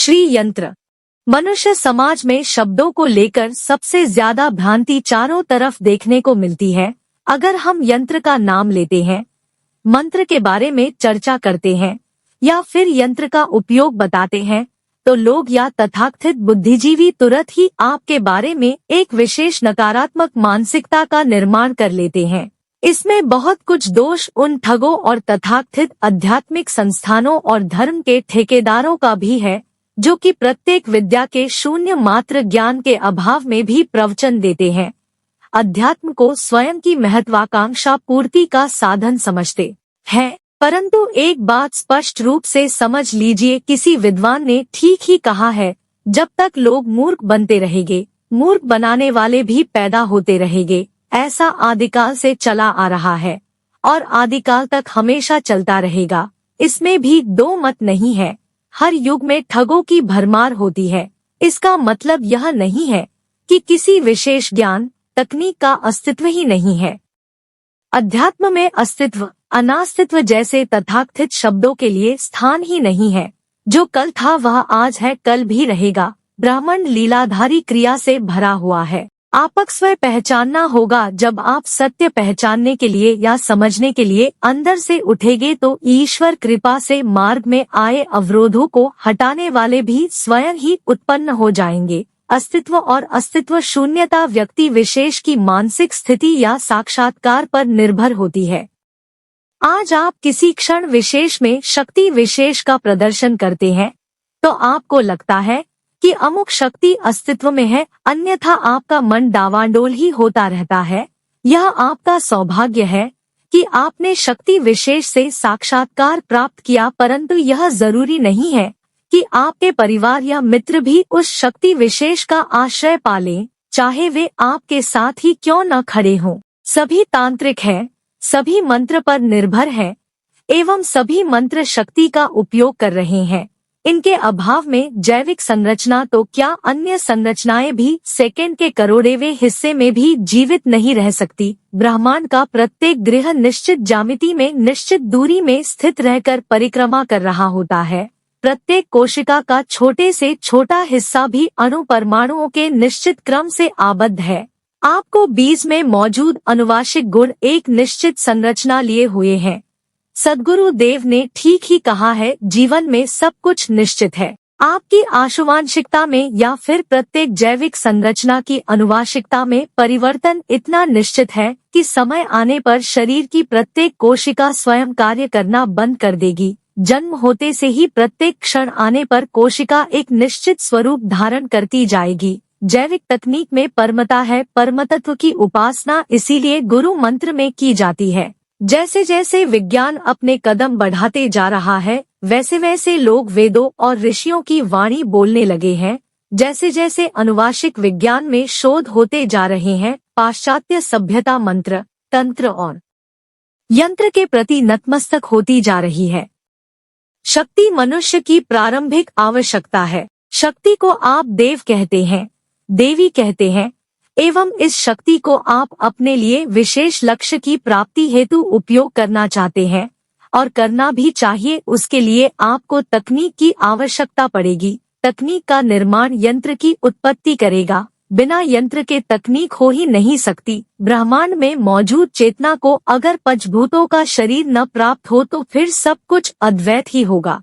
श्री यंत्र। मनुष्य समाज में शब्दों को लेकर सबसे ज्यादा भ्रांति चारों तरफ देखने को मिलती है। अगर हम यंत्र का नाम लेते हैं, मंत्र के बारे में चर्चा करते हैं या फिर यंत्र का उपयोग बताते हैं, तो लोग या तथाकथित बुद्धिजीवी तुरंत ही आपके बारे में एक विशेष नकारात्मक मानसिकता का निर्माण कर लेते हैं। इसमें बहुत कुछ दोष उन ठगों और तथाकथित आध्यात्मिक संस्थानों और धर्म के ठेकेदारों का भी है, जो कि प्रत्येक विद्या के शून्य मात्र ज्ञान के अभाव में भी प्रवचन देते हैं, अध्यात्म को स्वयं की महत्वाकांक्षा पूर्ति का साधन समझते हैं। परंतु एक बात स्पष्ट रूप से समझ लीजिए, किसी विद्वान ने ठीक ही कहा है, जब तक लोग मूर्ख बनते रहेंगे, मूर्ख बनाने वाले भी पैदा होते रहेंगे। ऐसा आदिकाल से चला आ रहा है और आदिकाल तक हमेशा चलता रहेगा। इसमें भी दो मत नहीं है। हर युग में ठगों की भरमार होती है। इसका मतलब यह नहीं है कि किसी विशेष ज्ञान तकनीक का अस्तित्व ही नहीं है। अध्यात्म में अस्तित्व अनास्तित्व जैसे तथाकथित शब्दों के लिए स्थान ही नहीं है। जो कल था वह आज है, कल भी रहेगा। ब्राह्मण लीलाधारी क्रिया से भरा हुआ है। आपक स्वयं पहचानना होगा। जब आप सत्य पहचानने के लिए या समझने के लिए अंदर से उठेंगे, तो ईश्वर कृपा से मार्ग में आए अवरोधों को हटाने वाले भी स्वयं ही उत्पन्न हो जाएंगे। अस्तित्व और अस्तित्व शून्यता व्यक्ति विशेष की मानसिक स्थिति या साक्षात्कार पर निर्भर होती है। आज आप किसी क्षण विशेष में शक्ति विशेष का प्रदर्शन करते हैं, तो आपको लगता है कि अमुक शक्ति अस्तित्व में है, अन्यथा आपका मन डावाडोल ही होता रहता है। यह आपका सौभाग्य है कि आपने शक्ति विशेष से साक्षात्कार प्राप्त किया, परंतु यह जरूरी नहीं है कि आपके परिवार या मित्र भी उस शक्ति विशेष का आश्रय पालें, चाहे वे आपके साथ ही क्यों न खड़े हों। सभी तांत्रिक हैं, सभी मंत्र पर निर्भर हैं एवं सभी मंत्र शक्ति का उपयोग कर रहे हैं। इनके अभाव में जैविक संरचना तो क्या, अन्य संरचनाएं भी सेकंड के करोड़वें हिस्से में भी जीवित नहीं रह सकती। ब्रह्मांड का प्रत्येक ग्रह निश्चित ज्यामिति में निश्चित दूरी में स्थित रहकर परिक्रमा कर रहा होता है। प्रत्येक कोशिका का छोटे से छोटा हिस्सा भी अणु परमाणुओं के निश्चित क्रम से आबद्ध है। आपको बीज में मौजूद अनुवांशिक गुण एक निश्चित संरचना लिए हुए हैं। सद्गुरु देव ने ठीक ही कहा है, जीवन में सब कुछ निश्चित है। आपकी आशुवांशिकता में या फिर प्रत्येक जैविक संरचना की अनुवांशिकता में परिवर्तन इतना निश्चित है कि समय आने पर शरीर की प्रत्येक कोशिका स्वयं कार्य करना बंद कर देगी। जन्म होते से ही प्रत्येक क्षण आने पर कोशिका एक निश्चित स्वरूप धारण करती जाएगी। जैविक तकनीक में परमता है, परमतत्व की उपासना इसीलिए गुरु मंत्र में की जाती है। जैसे जैसे विज्ञान अपने कदम बढ़ाते जा रहा है, वैसे वैसे लोग वेदों और ऋषियों की वाणी बोलने लगे हैं। जैसे जैसे अनुवांशिक विज्ञान में शोध होते जा रहे हैं, पाश्चात्य सभ्यता मंत्र, तंत्र और यंत्र के प्रति नतमस्तक होती जा रही है। शक्ति मनुष्य की प्रारंभिक आवश्यकता है। शक्ति को आप देव कहते हैं, देवी कहते हैं, एवं इस शक्ति को आप अपने लिए विशेष लक्ष्य की प्राप्ति हेतु उपयोग करना चाहते हैं और करना भी चाहिए। उसके लिए आपको तकनीक की आवश्यकता पड़ेगी। तकनीक का निर्माण यंत्र की उत्पत्ति करेगा। बिना यंत्र के तकनीक हो ही नहीं सकती। ब्रह्मांड में मौजूद चेतना को अगर पंचभूतों का शरीर न प्राप्त हो तो फिर सब कुछ अद्वैत ही होगा।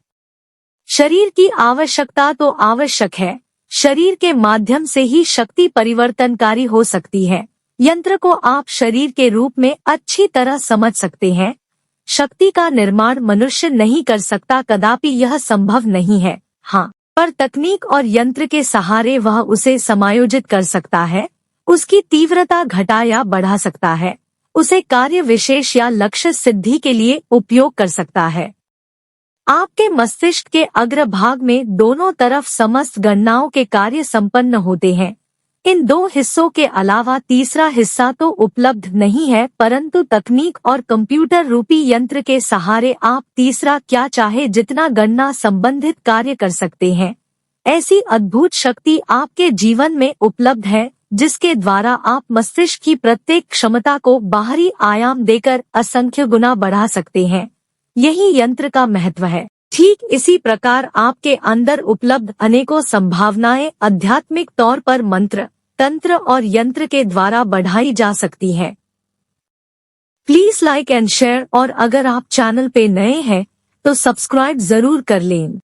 शरीर की आवश्यकता तो आवश्यक है। शरीर के माध्यम से ही शक्ति परिवर्तनकारी हो सकती है। यंत्र को आप शरीर के रूप में अच्छी तरह समझ सकते हैं। शक्ति का निर्माण मनुष्य नहीं कर सकता, कदापि यह संभव नहीं है। हाँ, पर तकनीक और यंत्र के सहारे वह उसे समायोजित कर सकता है, उसकी तीव्रता घटा या बढ़ा सकता है, उसे कार्य विशेष या लक्ष्य सिद्धि के लिए उपयोग कर सकता है। आपके मस्तिष्क के अग्रभाग में दोनों तरफ समस्त गणनाओं के कार्य संपन्न होते हैं। इन दो हिस्सों के अलावा तीसरा हिस्सा तो उपलब्ध नहीं है, परंतु तकनीक और कंप्यूटर रूपी यंत्र के सहारे आप तीसरा क्या चाहे जितना गणना संबंधित कार्य कर सकते हैं। ऐसी अद्भुत शक्ति आपके जीवन में उपलब्ध है, जिसके द्वारा आप मस्तिष्क की प्रत्येक क्षमता को बाहरी आयाम देकर असंख्य गुना बढ़ा सकते हैं। यही यंत्र का महत्व है। ठीक इसी प्रकार आपके अंदर उपलब्ध अनेकों संभावनाएं आध्यात्मिक तौर पर मंत्र, तंत्र और यंत्र के द्वारा बढ़ाई जा सकती है। प्लीज लाइक एंड शेयर, और अगर आप चैनल पे नए हैं तो सब्सक्राइब जरूर कर लें।